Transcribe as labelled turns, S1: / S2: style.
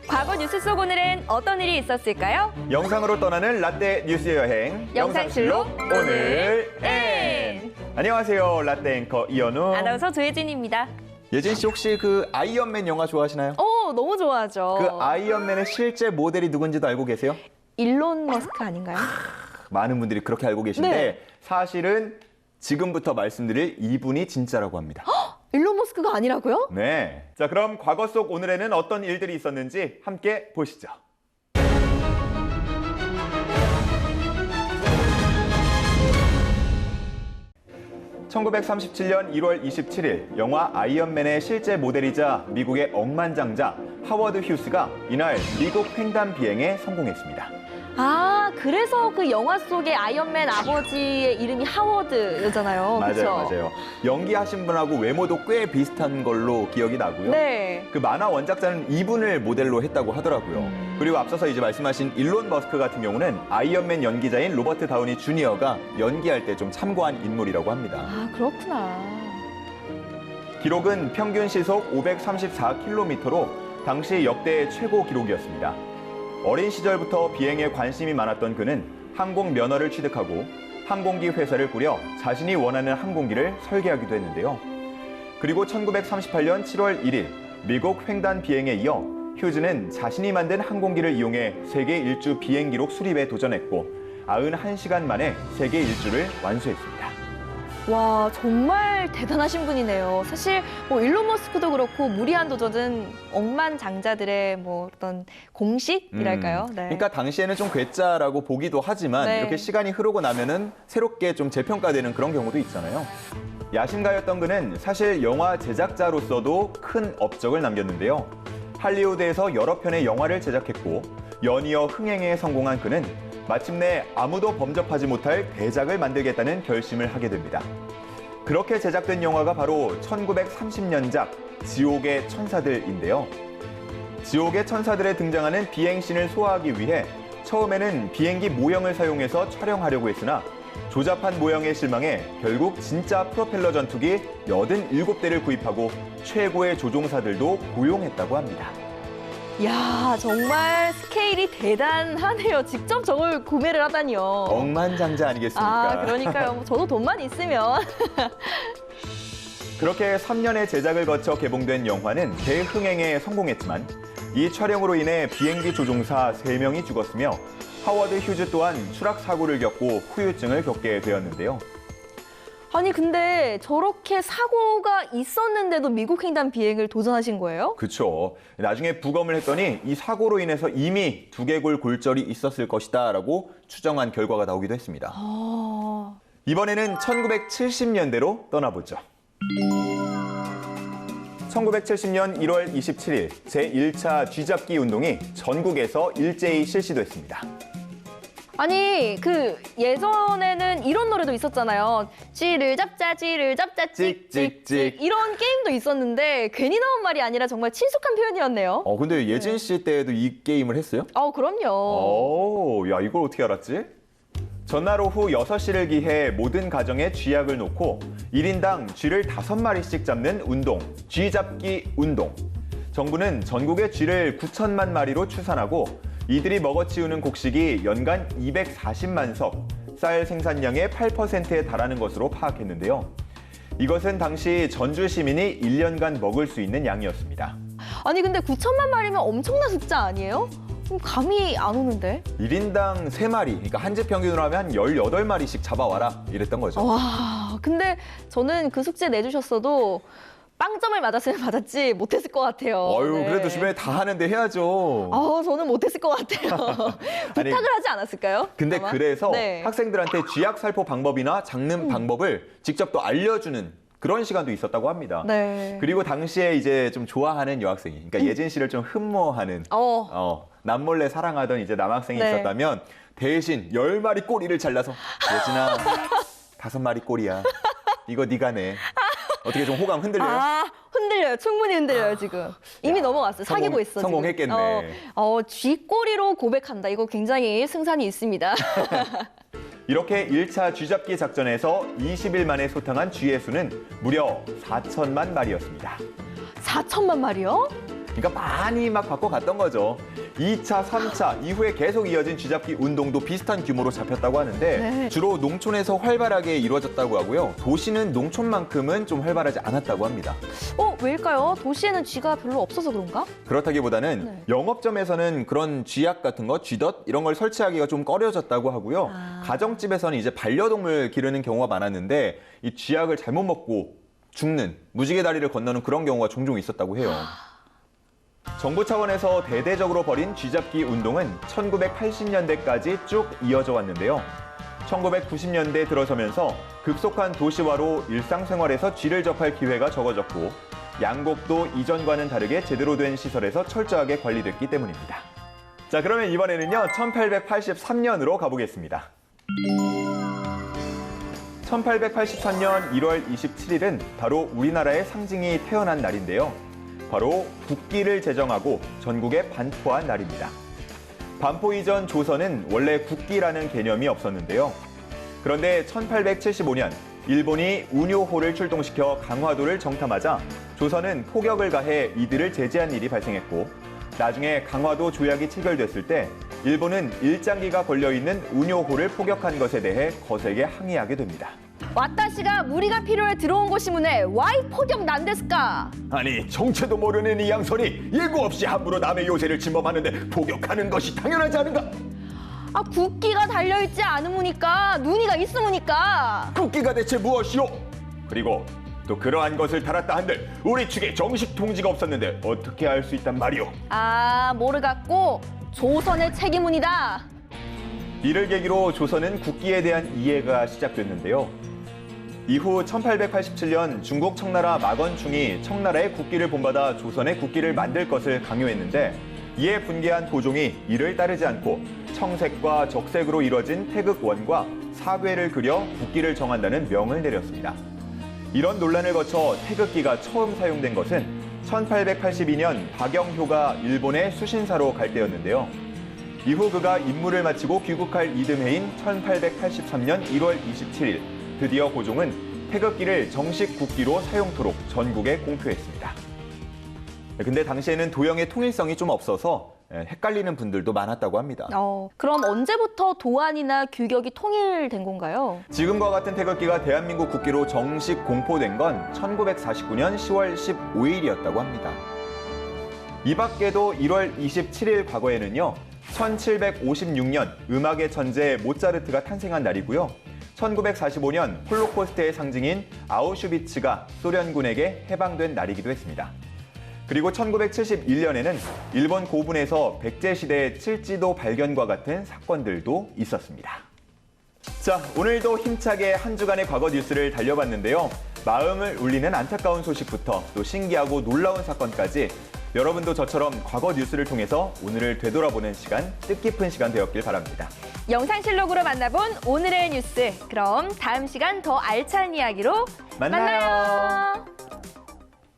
S1: 과거 뉴스 속 오늘은 어떤 일이 있었을까요?
S2: 영상으로 떠나는 라떼 뉴스 여행
S1: 영상실록 오늘
S2: N. 안녕하세요, 라떼 앵커 이현우.
S1: 아나운서 조혜진입니다.
S2: 예진 씨 혹시 그 아이언맨 영화 좋아하시나요?
S1: 오, 너무 좋아하죠.
S2: 그 아이언맨의 실제 모델이 누군지도 알고 계세요?
S1: 일론 머스크 아닌가요?
S2: 많은 분들이 그렇게 알고 계신데
S1: 네.
S2: 사실은 지금부터 말씀드릴 이분이 진짜라고 합니다.
S1: 일론 머스크가 아니라고요?
S2: 네. 자, 그럼 과거 속 오늘에는 어떤 일들이 있었는지 함께 보시죠. (1937년 1월 27일) 영화 아이언맨의 실제 모델이자 미국의 억만장자 하워드 휴스가 이날 미국 횡단 비행에 성공했습니다.
S1: 아, 그래서 그 영화 속의 아이언맨 아버지의 이름이 하워드잖아요.
S2: 맞아요,
S1: 그쵸?
S2: 맞아요. 연기하신 분하고 외모도 꽤 비슷한 걸로 기억이 나고요.
S1: 네.
S2: 그 만화 원작자는 이분을 모델로 했다고 하더라고요. 그리고 앞서서 이제 말씀하신 일론 머스크 같은 경우는 아이언맨 연기자인 로버트 다우니 주니어가 연기할 때 좀 참고한 인물이라고 합니다.
S1: 아, 그렇구나.
S2: 기록은 평균 시속 534km로 당시 역대 최고 기록이었습니다. 어린 시절부터 비행에 관심이 많았던 그는 항공 면허를 취득하고 항공기 회사를 꾸려 자신이 원하는 항공기를 설계하기도 했는데요. 그리고 1938년 7월 1일 미국 횡단 비행에 이어 휴즈는 자신이 만든 항공기를 이용해 세계 일주 비행 기록 수립에 도전했고 91시간 만에 세계 일주를 완수했습니다.
S1: 와, 정말 대단하신 분이네요. 사실 뭐 일론 머스크도 그렇고 무리한 도전은 억만장자들의 뭐 어떤 공식이랄까요? 네.
S2: 그러니까 당시에는 좀 괴짜라고 보기도 하지만
S1: 네.
S2: 이렇게 시간이 흐르고 나면은 새롭게 좀 재평가되는 그런 경우도 있잖아요. 야심가였던 그는 사실 영화 제작자로서도 큰 업적을 남겼는데요. 할리우드에서 여러 편의 영화를 제작했고 연이어 흥행에 성공한 그는 마침내 아무도 범접하지 못할 대작을 만들겠다는 결심을 하게 됩니다. 그렇게 제작된 영화가 바로 1930년작 지옥의 천사들인데요. 지옥의 천사들에 등장하는 비행신을 소화하기 위해 처음에는 비행기 모형을 사용해서 촬영하려고 했으나 조잡한 모형에 실망해 결국 진짜 프로펠러 전투기 87대를 구입하고 최고의 조종사들도 고용했다고 합니다.
S1: 야, 정말 스케일이 대단하네요. 직접 저걸 구매를 하다니요.
S2: 억만장자 아니겠습니까?
S1: 아, 그러니까요. 저도 돈만 있으면.
S2: 그렇게 3년의 제작을 거쳐 개봉된 영화는 대흥행에 성공했지만 이 촬영으로 인해 비행기 조종사 3명이 죽었으며 하워드 휴즈 또한 추락 사고를 겪고 후유증을 겪게 되었는데요.
S1: 아니, 근데 저렇게 사고가 있었는데도 미국 횡단 비행을 도전하신 거예요?
S2: 그렇죠. 나중에 부검을 했더니 이 사고로 인해서 이미 두개골 골절이 있었을 것이다 라고 추정한 결과가 나오기도 했습니다.
S1: 아...
S2: 이번에는 1970년대로 떠나보죠. 1970년 1월 27일 제1차 쥐잡기 운동이 전국에서 일제히 실시됐습니다.
S1: 아니, 그 예전에는 이런 노래도 있었잖아요. 쥐를 잡자, 쥐를 잡자, 찍찍찍. 이런 게임도 있었는데 괜히 나온 말이 아니라 정말 친숙한 표현이었네요.
S2: 근데 예진 씨 때도 이 게임을 했어요?
S1: 그럼요.
S2: 야, 이걸 어떻게 알았지? 전날 오후 6시를 기해 모든 가정에 쥐약을 놓고 1인당 쥐를 5마리씩 잡는 운동, 쥐잡기 운동. 정부는 전국의 쥐를 9천만 마리로 추산하고 이들이 먹어치우는 곡식이 연간 240만 석, 쌀 생산량의 8%에 달하는 것으로 파악했는데요. 이것은 당시 전주 시민이 1년간 먹을 수 있는 양이었습니다.
S1: 아니, 근데 9천만 마리면 엄청난 숫자 아니에요? 감이 안 오는데?
S2: 1인당 3마리, 그러니까 한 집 평균으로 하면 한 18마리씩 잡아와라 이랬던 거죠.
S1: 와, 근데 저는 그 숙제 내주셨어도 빵점을 맞았으면 맞았지 못했을 것 같아요. 네.
S2: 그래도 주변에 다 하는데 해야죠.
S1: 저는 못했을 것 같아요.
S2: 아니,
S1: 부탁을 하지 않았을까요?
S2: 근데
S1: 아마?
S2: 그래서
S1: 네.
S2: 학생들한테 쥐약 살포 방법이나 잡는 방법을 직접 또 알려주는 그런 시간도 있었다고 합니다.
S1: 네.
S2: 그리고 당시에 이제 좀 좋아하는 여학생이, 그러니까 예진 씨를 좀 흠모하는, 남몰래 사랑하던 이제 남학생이
S1: 네.
S2: 있었다면 대신 10마리 꼬리를 잘라서 예진아, 5마리 꼬리야. 이거 네가 내. 어떻게 좀 호감 흔들려요?
S1: 흔들려요. 충분히 흔들려요, 지금. 이미 넘어갔어요. 사귀고 있어,
S2: 성공했겠네.
S1: 지금. 쥐꼬리로 고백한다. 이거 굉장히 승산이 있습니다.
S2: 이렇게 1차 쥐잡기 작전에서 20일 만에 소탕한 쥐의 수는 무려 4천만 마리였습니다.
S1: 4천만 마리요?
S2: 그러니까 많이 막 바꿔갔던 거죠. 2차, 3차 이후에 계속 이어진 쥐잡기 운동도 비슷한 규모로 잡혔다고 하는데
S1: 네.
S2: 주로 농촌에서 활발하게 이루어졌다고 하고요. 도시는 농촌만큼은 좀 활발하지 않았다고 합니다.
S1: 왜일까요? 도시에는 쥐가 별로 없어서 그런가?
S2: 그렇다기보다는
S1: 네.
S2: 영업점에서는 그런 쥐약 같은 거, 쥐덫 이런 걸 설치하기가 좀 꺼려졌다고 하고요.
S1: 아.
S2: 가정집에서는 이제 반려동물 기르는 경우가 많았는데 이 쥐약을 잘못 먹고 죽는 무지개 다리를 건너는 그런 경우가 종종 있었다고 해요. 정부 차원에서 대대적으로 벌인 쥐잡기 운동은 1980년대까지 쭉 이어져 왔는데요. 1990년대 들어서면서 급속한 도시화로 일상생활에서 쥐를 접할 기회가 적어졌고 양곡도 이전과는 다르게 제대로 된 시설에서 철저하게 관리됐기 때문입니다. 자, 그러면 이번에는요, 1883년으로 가보겠습니다. 1883년 1월 27일은 바로 우리나라의 상징이 태어난 날인데요. 바로 국기를 제정하고 전국에 반포한 날입니다. 반포 이전 조선은 원래 국기라는 개념이 없었는데요. 그런데 1875년 일본이 운요호를 출동시켜 강화도를 정탐하자 조선은 포격을 가해 이들을 제재한 일이 발생했고 나중에 강화도 조약이 체결됐을 때 일본은 일장기가 걸려있는 운요호를 포격한 것에 대해 거세게 항의하게 됩니다.
S1: 와타시가 무리가 필요해 들어온 곳이문에 와이 포격 난데스까?
S2: 아니, 정체도 모르는 이 양선이 예고 없이 함부로 남의 요새를 침범하는데 포격하는 것이 당연하지 않은가?
S1: 국기가 달려있지 않으무니까 눈이가 있으무니까.
S2: 국기가 대체 무엇이오? 그리고 또 그러한 것을 달았다 한들 우리 측에 정식 통지가 없었는데 어떻게 알 수 있단 말이오?
S1: 모르겠고 조선의 책임문이다.
S2: 이를 계기로 조선은 국기에 대한 이해가 시작됐는데요. 이후 1887년 중국 청나라 마건충이 청나라의 국기를 본받아 조선의 국기를 만들 것을 강요했는데 이에 분개한 도종이 이를 따르지 않고 청색과 적색으로 이뤄진 태극원과 사괴를 그려 국기를 정한다는 명을 내렸습니다. 이런 논란을 거쳐 태극기가 처음 사용된 것은 1882년 박영효가 일본의 수신사로 갈 때였는데요. 이후 그가 임무를 마치고 귀국할 이듬해인 1883년 1월 27일 드디어 고종은 태극기를 정식 국기로 사용토록 전국에 공표했습니다. 근데 당시에는 도형의 통일성이 좀 없어서 헷갈리는 분들도 많았다고 합니다.
S1: 그럼 언제부터 도안이나 규격이 통일된 건가요?
S2: 지금과 같은 태극기가 대한민국 국기로 정식 공포된 건 1949년 10월 15일이었다고 합니다. 이 밖에도 1월 27일 과거에는요. 1756년 음악의 천재 모차르트가 탄생한 날이고요. 1945년 홀로코스트의 상징인 아우슈비츠가 소련군에게 해방된 날이기도 했습니다. 그리고 1971년에는 일본 고분에서 백제시대의 칠지도 발견과 같은 사건들도 있었습니다. 자, 오늘도 힘차게 한 주간의 과거 뉴스를 달려봤는데요. 마음을 울리는 안타까운 소식부터 또 신기하고 놀라운 사건까지 여러분도 저처럼 과거 뉴스를 통해서 오늘을 되돌아보는 시간, 뜻깊은 시간 되었길 바랍니다.
S1: 영상실록으로 만나본 오늘의 뉴스. 그럼 다음 시간 더 알찬 이야기로
S2: 만나요.